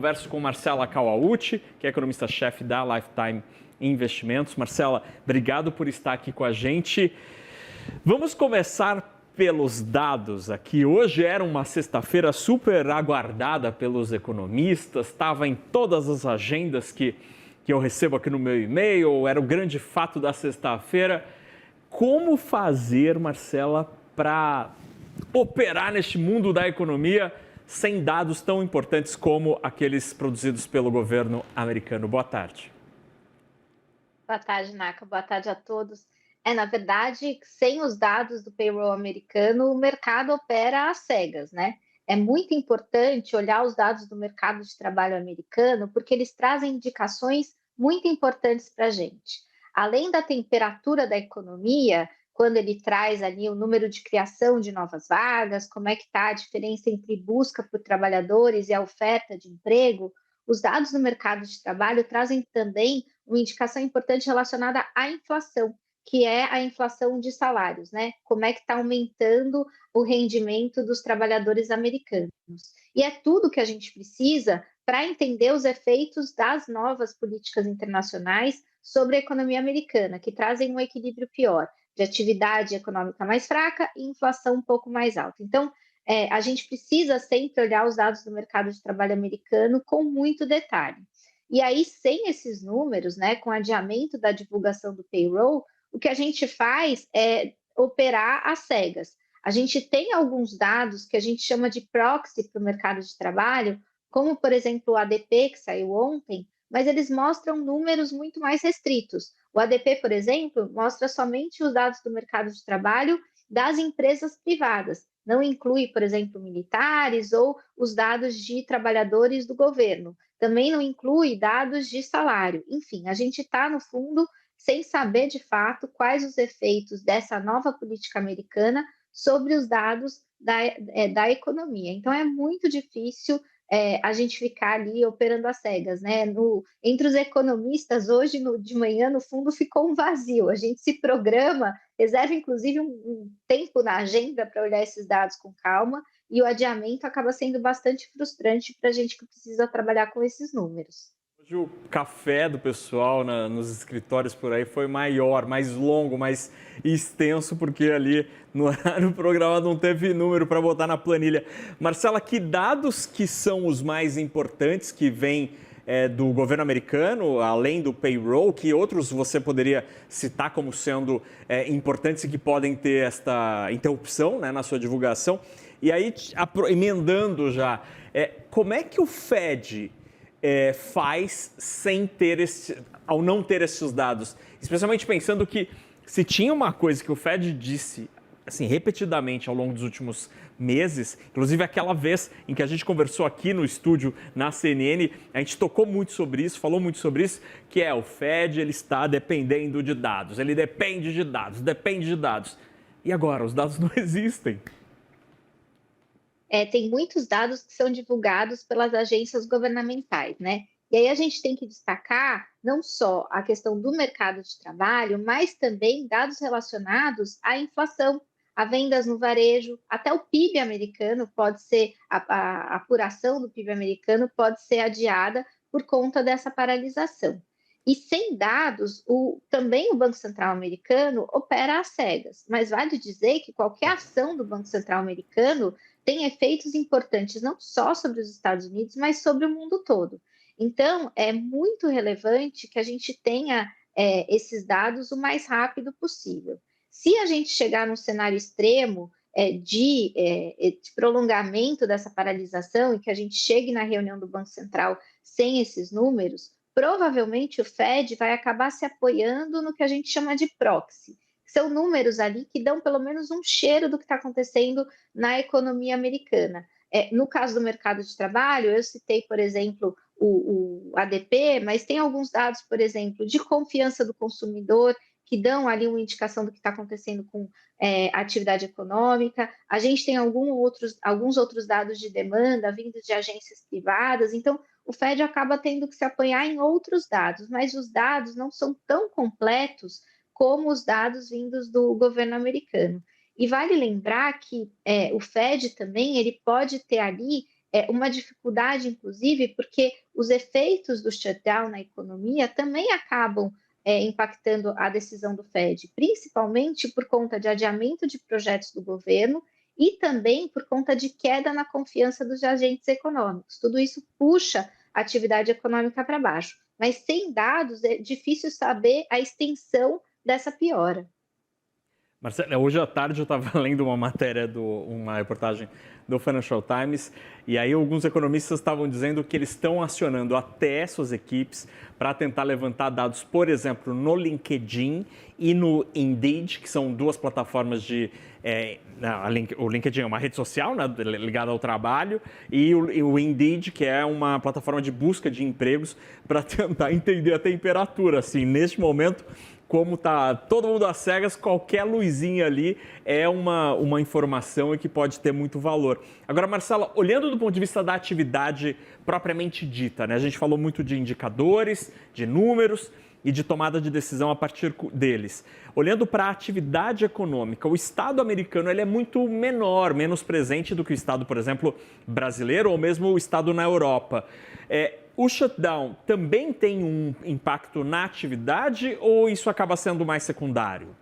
Converso com Marcela Kawauchi, que é economista-chefe da Lifetime Investimentos. Marcela, obrigado por estar aqui com a gente. Vamos começar pelos dados aqui. Hoje era uma sexta-feira super aguardada pelos economistas, estava em todas as agendas que eu recebo aqui no meu e-mail, era o grande fato da sexta-feira. Como fazer, Marcela, para operar neste mundo da economia sem dados tão importantes como aqueles produzidos pelo governo americano? Boa tarde. Boa tarde, Naka. Boa tarde a todos. Na verdade, sem os dados do payroll americano, o mercado opera às cegas, né? É muito importante olhar os dados do mercado de trabalho americano, porque eles trazem indicações muito importantes para a gente. Além da temperatura da economia, quando ele traz ali o número de criação de novas vagas, como é que está a diferença entre busca por trabalhadores e a oferta de emprego, os dados do mercado de trabalho trazem também uma indicação importante relacionada à inflação, que é a inflação de salários, né? Como é que está aumentando o rendimento dos trabalhadores americanos. E é tudo que a gente precisa para entender os efeitos das novas políticas internacionais sobre a economia americana, que trazem um equilíbrio pior, de atividade econômica mais fraca e inflação um pouco mais alta. Então, a gente precisa sempre olhar os dados do mercado de trabalho americano com muito detalhe. E aí, sem esses números, né, com o adiamento da divulgação do payroll, o que a gente faz é operar às cegas. A gente tem alguns dados que a gente chama de proxy para o mercado de trabalho, como, por exemplo, o ADP, que saiu ontem, mas eles mostram números muito mais restritos. O ADP, por exemplo, mostra somente os dados do mercado de trabalho das empresas privadas, não inclui, por exemplo, militares ou os dados de trabalhadores do governo. Também não inclui dados de salário. Enfim, a gente está, no fundo, sem saber de fato quais os efeitos dessa nova política americana sobre os dados da economia. Então, é muito difícil a gente ficar ali operando às cegas, né? Entre os economistas, hoje de manhã, no fundo, ficou um vazio. A gente se programa, reserva inclusive um tempo na agenda para olhar esses dados com calma, e o adiamento acaba sendo bastante frustrante para a gente que precisa trabalhar com esses números. Hoje o café do pessoal nos escritórios por aí foi maior, mais longo, mais extenso, porque ali no horário programado não teve número para botar na planilha. Marcela, que dados que são os mais importantes que vêm do governo americano, além do payroll, que outros você poderia citar como sendo importantes e que podem ter esta interrupção, né, na sua divulgação? E aí, emendando já, como é que o Fed faz sem ter ao não ter esses dados? Especialmente pensando que se tinha uma coisa que o Fed disse assim, repetidamente ao longo dos últimos meses, inclusive aquela vez em que a gente conversou aqui no estúdio na CNN, a gente tocou muito sobre isso, falou muito sobre isso, que o Fed ele está dependendo de dados, ele depende de dados, depende de dados. E agora, os dados não existem. Tem muitos dados que são divulgados pelas agências governamentais, né? E aí a gente tem que destacar não só a questão do mercado de trabalho, mas também dados relacionados à inflação, a vendas no varejo, até o PIB americano pode ser, a apuração do PIB americano pode ser adiada por conta dessa paralisação. E sem dados, também o Banco Central americano opera às cegas, mas vale dizer que qualquer ação do Banco Central americano tem efeitos importantes não só sobre os Estados Unidos, mas sobre o mundo todo. Então, é muito relevante que a gente tenha esses dados o mais rápido possível. Se a gente chegar num cenário extremo de prolongamento dessa paralisação e que a gente chegue na reunião do Banco Central sem esses números, provavelmente o Fed vai acabar se apoiando no que a gente chama de proxy. São números ali que dão pelo menos um cheiro do que está acontecendo na economia americana. No caso do mercado de trabalho, eu citei, por exemplo, o ADP, mas tem alguns dados, por exemplo, de confiança do consumidor, que dão ali uma indicação do que está acontecendo com a atividade econômica. A gente tem alguns outros dados de demanda vindos de agências privadas. Então, o Fed acaba tendo que se apoiar em outros dados, mas os dados não são tão completos como os dados vindos do governo americano. E vale lembrar que o Fed também ele pode ter ali uma dificuldade, inclusive, porque os efeitos do shutdown na economia também acabam impactando a decisão do Fed, principalmente por conta de adiamento de projetos do governo e também por conta de queda na confiança dos agentes econômicos. Tudo isso puxa a atividade econômica para baixo. Mas sem dados é difícil saber a extensão dessa piora. Marcela, hoje à tarde eu estava lendo uma reportagem do Financial Times, e aí alguns economistas estavam dizendo que eles estão acionando até suas equipes para tentar levantar dados, por exemplo, no LinkedIn e no Indeed, que são duas plataformas de... o LinkedIn é uma rede social, né, ligada ao trabalho, e o Indeed, que é uma plataforma de busca de empregos, para tentar entender a temperatura. Assim, neste momento, como está todo mundo às cegas, qualquer luzinha ali é uma informação e que pode ter muito valor. Agora, Marcela, olhando do ponto de vista da atividade propriamente dita, né? A gente falou muito de indicadores, de números e de tomada de decisão a partir deles. Olhando para a atividade econômica, o Estado americano ele é muito menor, menos presente do que o Estado, por exemplo, brasileiro ou mesmo o Estado na Europa. O shutdown também tem um impacto na atividade ou isso acaba sendo mais secundário?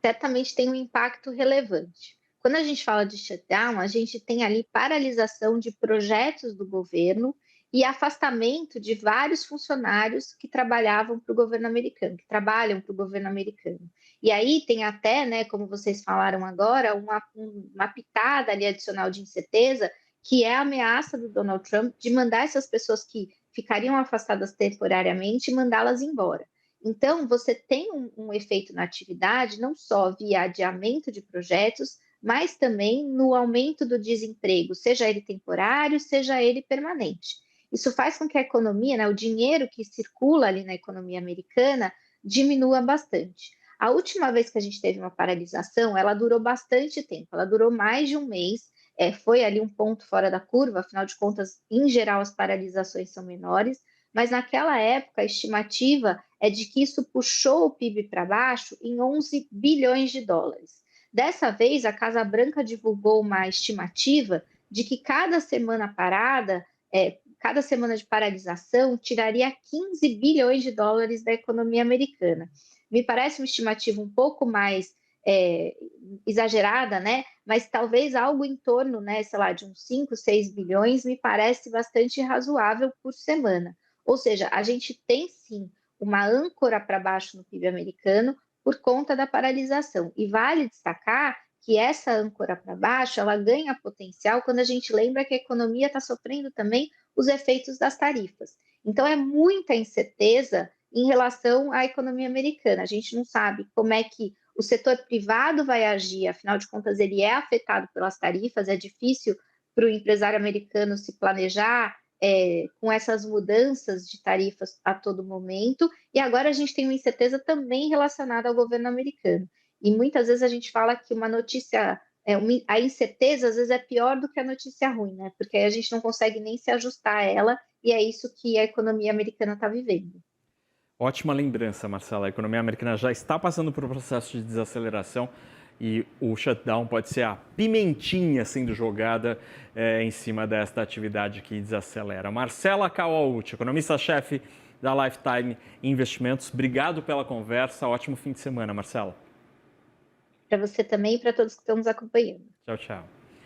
Certamente tem um impacto relevante. Quando a gente fala de shutdown, a gente tem ali paralisação de projetos do governo e afastamento de vários funcionários que trabalhavam para o governo americano, que trabalham para o governo americano. E aí tem até, né, como vocês falaram agora, uma pitada ali adicional de incerteza, que é a ameaça do Donald Trump de mandar essas pessoas que ficariam afastadas temporariamente e mandá-las embora. Então, você tem um efeito na atividade, não só via adiamento de projetos, mas também no aumento do desemprego, seja ele temporário, seja ele permanente. Isso faz com que a economia, né, o dinheiro que circula ali na economia americana, diminua bastante. A última vez que a gente teve uma paralisação, ela durou bastante tempo, ela durou mais de um mês, foi ali um ponto fora da curva, afinal de contas, em geral, as paralisações são menores, mas naquela época a estimativa é de que isso puxou o PIB para baixo em 11 bilhões de dólares. Dessa vez, a Casa Branca divulgou uma estimativa de que cada semana parada, cada semana de paralisação, tiraria 15 bilhões de dólares da economia americana. Me parece uma estimativa um pouco mais exagerada, né? Mas talvez algo em torno, né, sei lá, de uns 5, 6 bilhões me parece bastante razoável por semana. Ou seja, a gente tem sim uma âncora para baixo no PIB americano por conta da paralisação. E vale destacar que essa âncora para baixo, ela ganha potencial quando a gente lembra que a economia está sofrendo também os efeitos das tarifas. Então, é muita incerteza em relação à economia americana. A gente não sabe como é que o setor privado vai agir, afinal de contas, ele é afetado pelas tarifas, é difícil para o empresário americano se planejar com essas mudanças de tarifas a todo momento, e agora a gente tem uma incerteza também relacionada ao governo americano. E muitas vezes a gente fala que uma notícia, a incerteza às vezes é pior do que a notícia ruim, né? Porque aí a gente não consegue nem se ajustar a ela, e é isso que a economia americana está vivendo. Ótima lembrança, Marcela. A economia americana já está passando por um processo de desaceleração e o shutdown pode ser a pimentinha sendo jogada em cima desta atividade que desacelera. Marcela Kawauchi, economista-chefe da Lifetime Investimentos. Obrigado pela conversa. Ótimo fim de semana, Marcela. Para você também e para todos que estão nos acompanhando. Tchau, tchau.